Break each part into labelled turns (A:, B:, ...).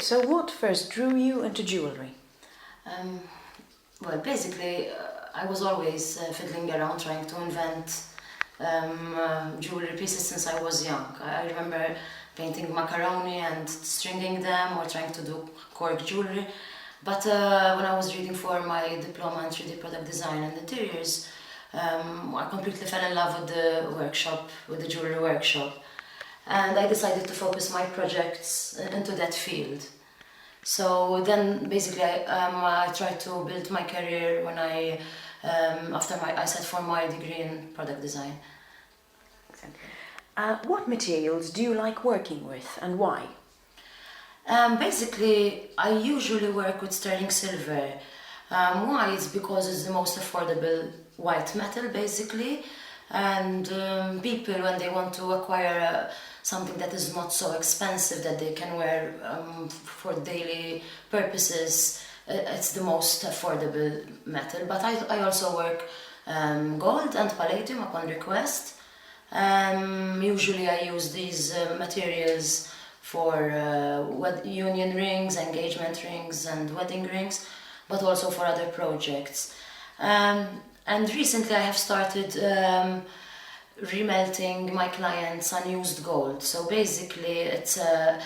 A: So what first drew you into jewellery?
B: Well, basically, I was always fiddling around trying to invent jewellery pieces since I was young. I remember painting macaroni and stringing them, or trying to do cork jewellery. But when I was reading for my diploma in 3D product design and interiors, I completely fell in love with the workshop, with the jewellery workshop. And I decided to focus my projects into that field. So then basically I tried to build my career when I set for my degree in product design.
A: What materials do you like working with and why?
B: Basically, I usually work with sterling silver. Why? It's because it's the most affordable white metal, basically. And people, when they want to acquire something that is not so expensive that they can wear for daily purposes, it's the most affordable metal. But I also work gold and palladium upon request. Usually I use these materials for union rings, engagement rings and wedding rings, but also for other projects. And recently I have started remelting my clients unused gold. So basically it's a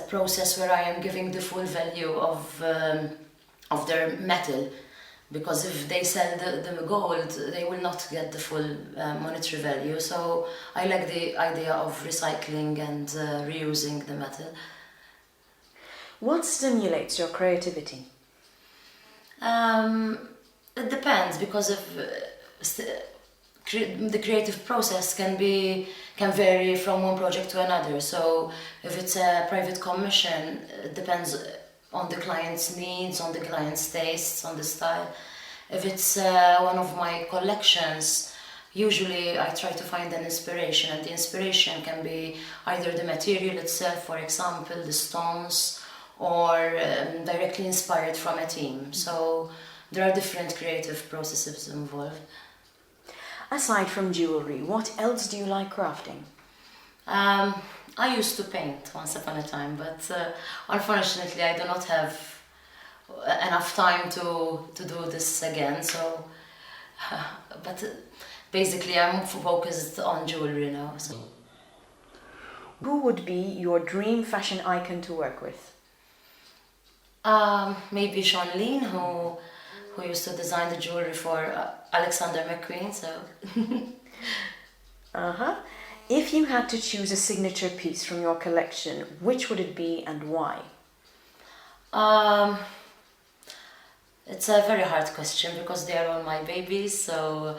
B: process where I am giving the full value of their metal, because if they sell the gold, they will not get the full monetary value. So I like the idea of recycling and reusing the metal.
A: What stimulates your creativity?
B: It depends, because the creative process can vary from one project to another. So if it's a private commission, it depends on the client's needs, on the client's tastes, on the style. If it's one of my collections, usually I try to find an inspiration, and the inspiration can be either the material itself, for example, the stones, or directly inspired from a theme. So there are different creative processes involved.
A: Aside from jewellery, what else do you like crafting?
B: I used to paint once upon a time, but unfortunately I do not have enough time to do this again. So, but basically I'm focused on jewellery now. So.
A: Who would be your dream fashion icon to work with?
B: Maybe Sean Lean, who used to design the jewellery for Alexander McQueen. So.
A: If you had to choose a signature piece from your collection, which would it be and why?
B: It's a very hard question because they are all my babies. So,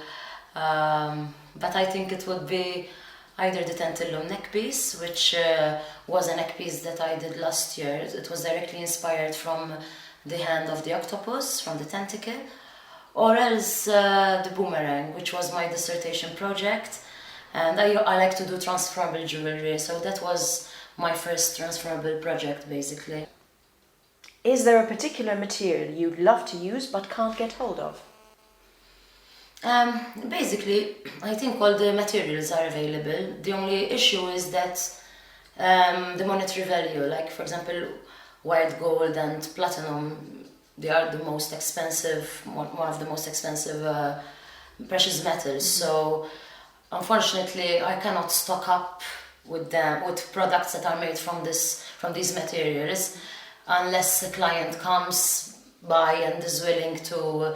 B: but I think it would be either the Tentillo neck piece, which was a neck piece that I did last year. It was directly inspired from the hand of the octopus, from the tentacle, or else the boomerang, which was my dissertation project. And I like to do transferable jewellery, so that was my first transferable project, basically.
A: Is there a particular material you'd love to use but can't get hold of?
B: Basically, I think all the materials are available. The only issue is that the monetary value, like for example, white gold and platinum, they are the most expensive, one of the most expensive precious metals. So unfortunately, I cannot stock up with products that are made from these materials, unless a client comes by and is willing to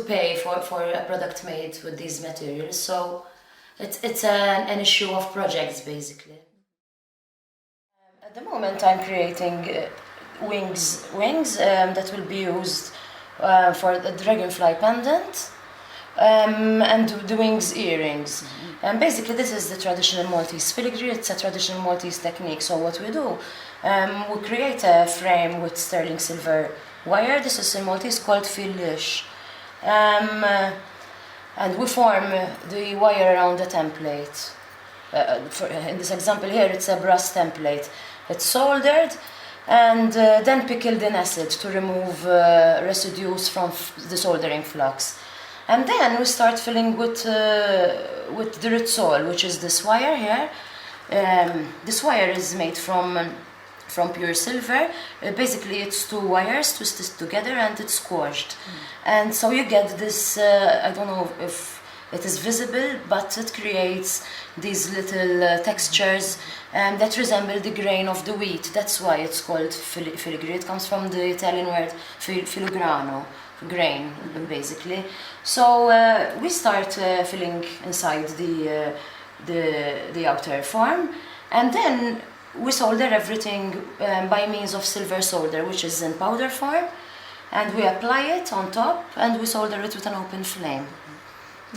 B: pay for a product made with these materials. So it's an issue of projects, basically. At the moment, I'm creating wings that will be used for the dragonfly pendant. And the wings earrings. And basically this is the traditional Maltese filigree. It's a traditional Maltese technique. So what we do, we create a frame with sterling silver wire. This is in Maltese called filigree. And we form the wire around the template. In this example here, it's a brass template. It's soldered and then pickled in acid to remove residues from the soldering flux. And then we start filling with the ritsol, which is this wire here. This wire is made from from pure silver. Basically, it's two wires twisted together and it's squashed. And so you get this, I don't know if it is visible, but it creates these little textures that resemble the grain of the wheat. That's why it's called filigree. It comes from the Italian word filigrano, grain, basically. So we start filling inside the outer form, and then we solder everything by means of silver solder, which is in powder form, and we apply it on top and we solder it with an open flame.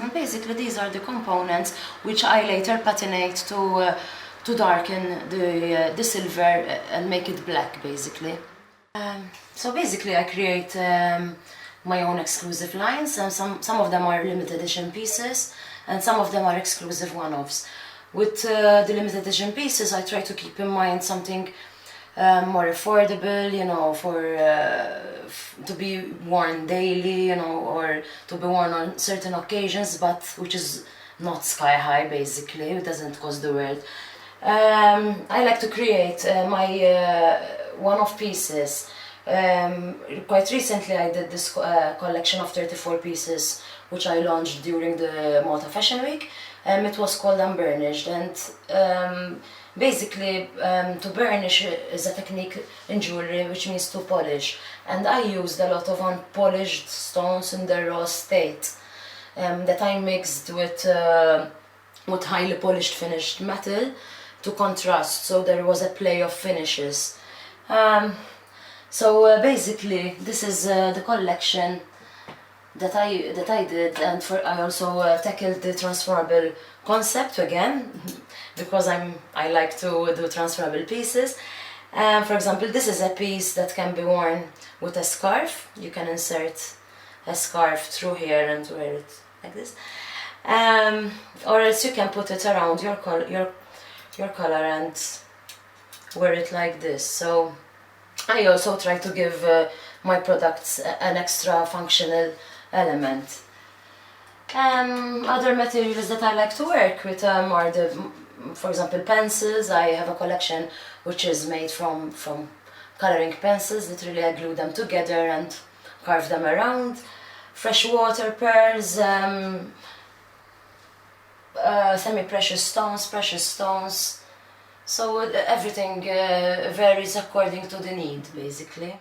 B: And basically these are the components which I later patinate to darken the silver and make it black, basically. So basically I create my own exclusive lines, and some of them are limited edition pieces and some of them are exclusive one-offs. With the limited edition pieces, I try to keep in mind something more affordable, you know, to be worn daily, you know, or to be worn on certain occasions, but which is not sky high, basically. It doesn't cost the world. I like to create my one-off pieces. Quite recently I did this collection of 34 pieces which I launched during the Malta Fashion Week. It was called Burnished, and basically to burnish is a technique in jewellery which means to polish, and I used a lot of unpolished stones in their raw state that I mixed with highly polished finished metal to contrast, so there was a play of finishes. So basically this is the collection that I did, and I also tackled the transferable concept again because I like to do transferable pieces. For example, this is a piece that can be worn with a scarf. You can insert a scarf through here and wear it like this, or else you can put it around your collar and wear it like this. So I also try to give my products an extra functional element. Other materials that I like to work with are for example, pencils. I have a collection which is made from coloring pencils. Literally I glue them together and carve them around. Freshwater pearls, semi-precious stones, precious stones. So everything varies according to the need, basically.